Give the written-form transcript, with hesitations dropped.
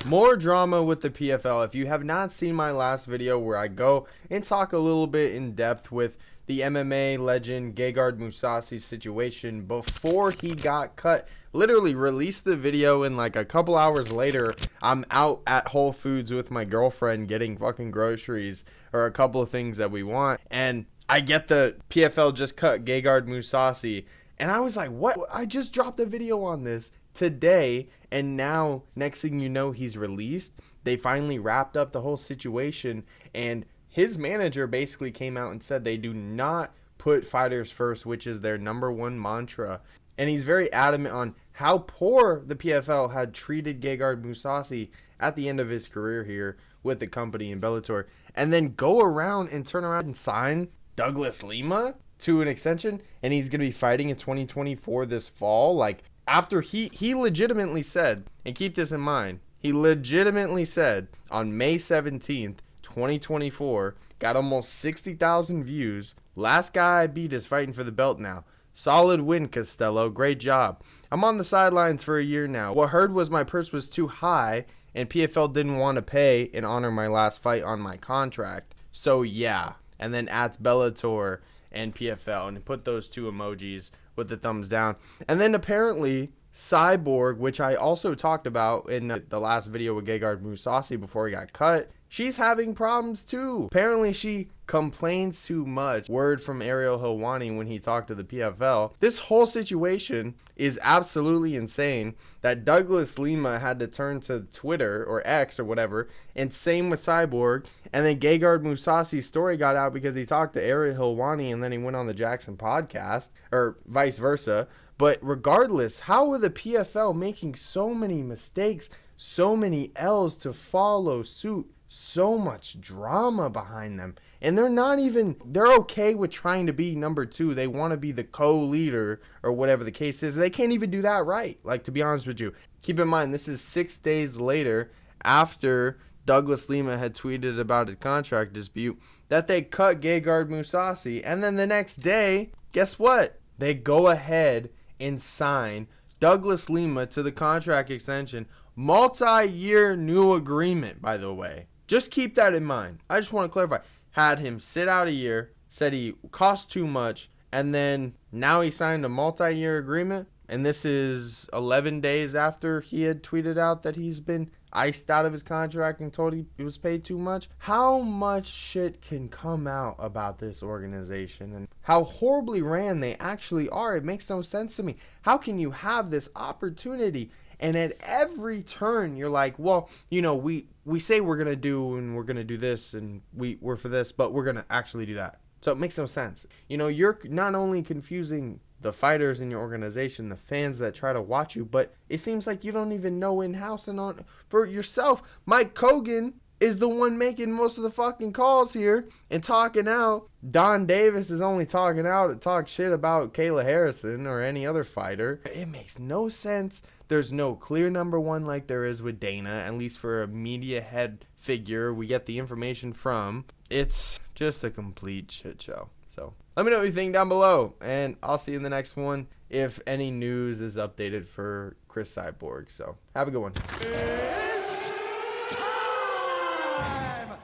More drama with the PFL. If you have not seen my last video where I go and talk a little bit in depth with the MMA legend Gegard Mousasi situation before he got cut, literally released the video, and like a couple hours later I'm out at Whole Foods with my girlfriend getting fucking groceries or a couple of things that we want, and I get the PFL just cut Gegard Mousasi, and I was like, what? I just dropped a video on this today, and now next thing you know, he's released. They finally wrapped up the whole situation, and his manager basically came out and said they do not put fighters first, which is their #1 mantra. And he's very adamant on how poor the PFL had treated Gegard Mousasi at the end of his career here with the company in Bellator, and then go around and turn around and sign Douglas Lima to an extension, and he's going to be fighting in 2024 this fall. Like, after he legitimately said, and keep this in mind, he legitimately said on May 17th, 2024, got almost 60,000 views. Last guy I beat is fighting for the belt now. Solid win, Costello. Great job. I'm on the sidelines for a year now. What I heard was my purse was too high, and PFL didn't want to pay and honor my last fight on my contract. So yeah. And then at Bellator and PFL, and put those two emojis with the thumbs down. And then apparently Cyborg, which I also talked about in the last video with Gegard Mousasi before he got cut, she's having problems too. Apparently she complains too much. Word from Ariel Helwani when he talked to the PFL. This whole situation is absolutely insane that Douglas Lima had to turn to Twitter or X or whatever, and same with Cyborg. And then Gegard Mousasi's story got out because he talked to Ariel Helwani, and then he went on the Jackson podcast, or vice versa. But regardless, how are the PFL making so many mistakes, so many L's to follow suit, so much drama behind them? And they're okay with trying to be #2. They want to be the co-leader or whatever the case is. They can't even do that right. Like, to be honest with you, keep in mind, this is 6 days later after Douglas Lima had tweeted about his contract dispute that they cut Gegard Mousasi. And then the next day, guess what? They go ahead and sign Douglas Lima to the contract extension. Multi-year new agreement, by the way. Just keep that in mind. I just want to clarify. Had him sit out a year, said he cost too much, and then now he signed a multi-year agreement. And this is 11 days after he had tweeted out that he's been iced out of his contract and told he was paid too much. How much shit can come out about this organization and how horribly ran they actually are? It makes no sense to me. How can you have this opportunity, and at every turn you're like, well, you know, we say we're going to do, and we're going to do this, and we're for this, but we're going to actually do that. So it makes no sense. You know, you're not only confusing the fighters in your organization, the fans that try to watch you, but it seems like you don't even know in-house and on for yourself. Mike Kogan is the one making most of the fucking calls here and talking out. Don Davis is only talking out to talk shit about Kayla Harrison or any other fighter. It makes no sense. There's no clear #1 like there is with Dana, at least for a media head figure we get the information from. It's just a complete shit show. So let me know what you think down below, and I'll see you in the next one if any news is updated for Cris Cyborg. So have a good one.